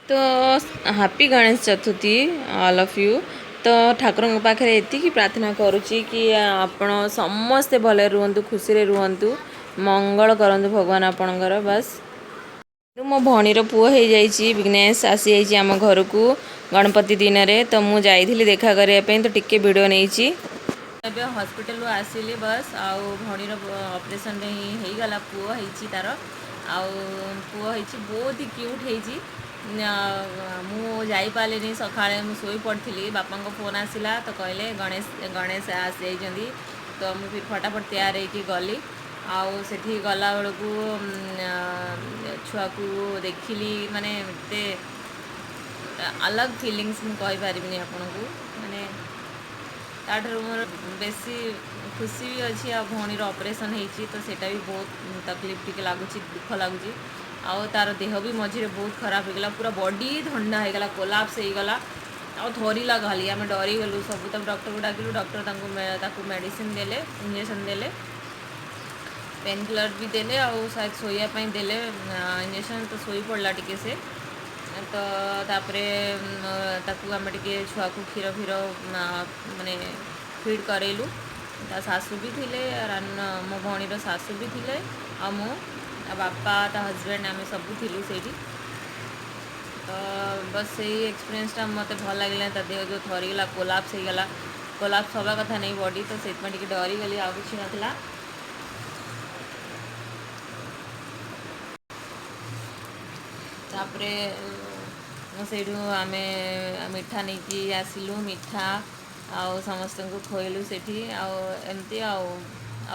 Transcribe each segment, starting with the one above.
तो happy Ganesh Chaturthi all of you. तो ठाकुर पाखे एति प्रार्थना करुच्ची कि आपण समस्ते भले रुहतु खुशी रे रुहतु मंगल करंतु भगवान आपणकर बस। मो भणीर पुओ हो जाइए विघ्नेश आसी जाइए आम घर को गणपति दिन में तो मुझे जाइली देखा करने तो टिके वीडियो नहीं एबे हॉस्पिटल आसिली बस आउ भणीर ऑपरेशन ही गला पुओ होती तार आउ पुओ होती बहुत ही क्यूट होती मुझे सका शोई पड़ी बापा फोन आसला तो कहले गणेश गणेश आसी जाइए तो मुझे फिर फटाफट तैयार होगी गली आउ से गला बेलू छुआ को देखिली माने एते अलग फीलिंग्स मुझे आपन को माने ताठर मोर बेसी खुशी भी अच्छी आ भणीर ऑपरेशन होती तो सेटा भी बहुत तकलीफ टिके लगुच दुख लगुच आउ तार देह भी मझे बहुत खराब होगला पूरा बॉडी ठंडा होगला कोलाप्स होगला आ थरला खाली आम डरी गलु सब तक डॉक्टर को डाकिलु डॉक्टर मेडिसिन देले इंजेक्शन देले पेन किलर भी देले आउ शायद शोयापाई देले इंजेक्शन तो शोई पड़ा टिके से तो तापरे ताकू आम टे छुआ को क्षीर फीर माने फीड करेलु सासू भी थिले मो भणीर सासू भी थिले आ मो बापा ता हजबैंड आम सब थिलु से तो बस यही एक्सपीरियंसटा मत भल लगे देह जो थरीगला कोलाप्स होगला कोलाप्स हवा कथा नहीं बॉडी तो से डरी गली आ कि नाला तापरे से आम मिठा नहीं आसिलु मिठा आउ समस्त को खोलु से एमती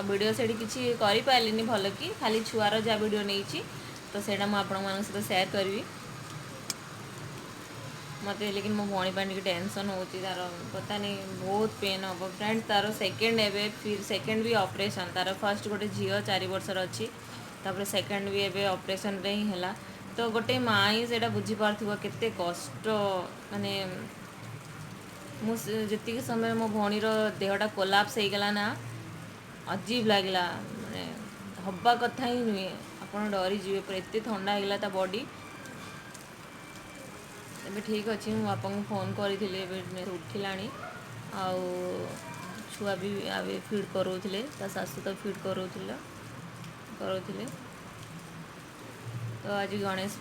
वीडियो से किसी करें भल कि खाली छुआर जहाँ वीडियो नहीं तो सेटा मुझे आपण मान सहित सेयार करी मत लेकिन मो भणी टे टेंशन हो तार पता नहीं बहुत पेन हम फ्रेंड तार सेकेंड एवं फिर सेकेंड भी ऑपरेशन तार फर्स्ट गोटे झील 4 वर्षर अच्छी तापर सेकेंड भी एवं ऑपरेशन रे ही है तो गोटे माँ ही से बुझीपार केते कष्ट माने मुझे समय मो भणीर देहटा कोलाप्स होगला ना अजीब लगला माने हवा कथा ही नुहे आप डरी जी पर एत ठंडा होगला ता बॉडी एबे ठीक अच्छे मो बापा को फोन करी उठिला आउ छुआ भी आवे फीड करोले सासू तो फीड करोले तो आज गणेश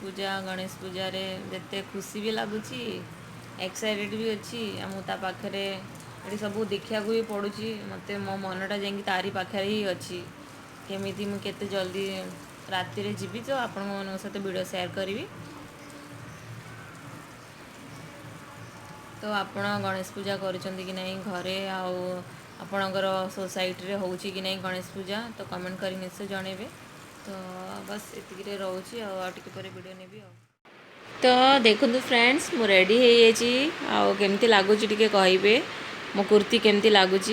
पूजा रे जिते खुशी भी लगुच एक्साइटेड भी अच्छी मुझे पाखे ये सब देखा भी पड़ुची मत मो मनटा जा तारी पाखे ही अच्छी केमी मुझे जल्दी राति जी तो आपण मन सहित वीडियो सेयार करी तो आपण गणेश पूजा करुँच कि नहीं घरे आपणकर सोसाइटी रे होची कि नहीं गणेश पूजा तो कमेंट कर निश्चय जनइबे तो बस ये रोचे आगे वीडियो नेबी तो देखु फ्रेंड्स मु रेडी हो केमती लगुच टे कहे मो कुर्ती केमती लगुच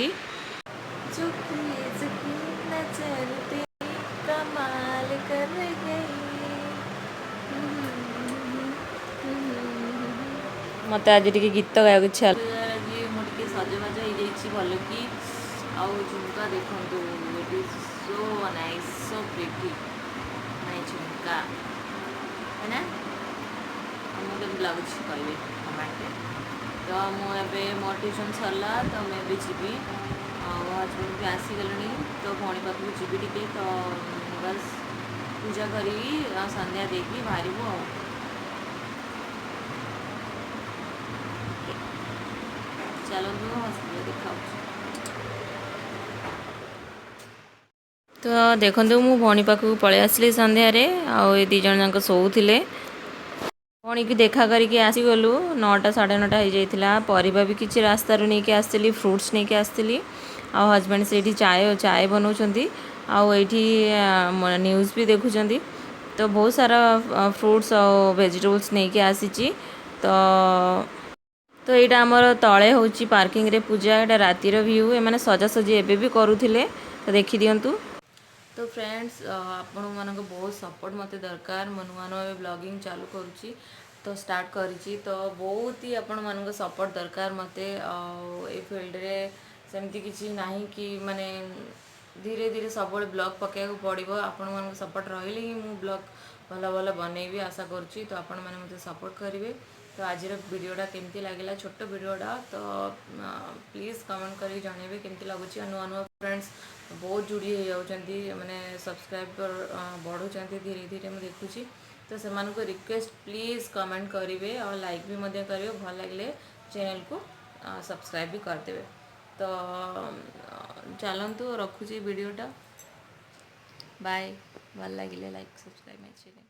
मत आज टे गीत गायक इच्छा आज मुझे सजबाज हो भल कि आउ झुमका देखो it is so nice so pretty नाइ झुमका है ना मुझे लगुच कहे कमेंट तो मुझे मो ट्यूशन सरला तो मैं भी जी हजबैंड भी आसीगले तो भणी पाखक जी टे तो बस पूजा करी संध्या देकी बाहर चलते हॉस्पिटल देखा तो देखो मु भणी पाखक पलि आसली संध्यारे ये दी जन जाक शोले भणी की देखा करके आसीगलु 9टा 9:30 हो जाता परिबा भी किसी रास्तार नहीं कि आसली फ्रुट्स नहीं कि आसली आ हजबैंड से चाय चाय बनाऊँच आठी न्यूज़ भी देखुं तो बहुत सारा फ्रुट्स और वेजिटेबल्स नहीं कि आसी तो यहाँ आमर तले हूँ पार्किंग रे पूजा यहाँ रातिर व्यू एम सजासजी एवं भी करुले तो देखी दिंतु तो फ्रेंड्स आपण मानक बहुत सपोर्ट मत दरकार मो नुआ नुआ ब्लॉगिंग चालू करुँची तो स्टार्ट करी तो बहुत ही आपण मानक सपोर्ट दरकार मत ये फील्ड रे सेमती किसी ना कि माने धीरे धीरे सब ब्लॉग पकड़ा पड़ो आपण मान सपोर्ट रही ही ब्लॉग भल भल बनैबी आशा करुँची। तो आपण मैंने मुझे सपोर्ट करेंगे। तो आज वीडियोटा केमती लगे छोट वीडियोटा तो प्लीज़ कमेंट कर जनइबे केमती लगुच। नुआ नुआ फ्रेंड्स बहुत जोड़ी हो जाती मैंने सब्सक्राइबर बढ़ुं धीरे धीरे मुझे देखुची। तो से रिक्वेस्ट प्लीज़ कमेंट करेंगे और लाइक भी करेंगे भल लगे चैनल को सब्सक्राइब भी करदे। तो चलतु रखुची वीडियोटा बाय। भल लगे लाइक सब्सक्राइब माय चैनल।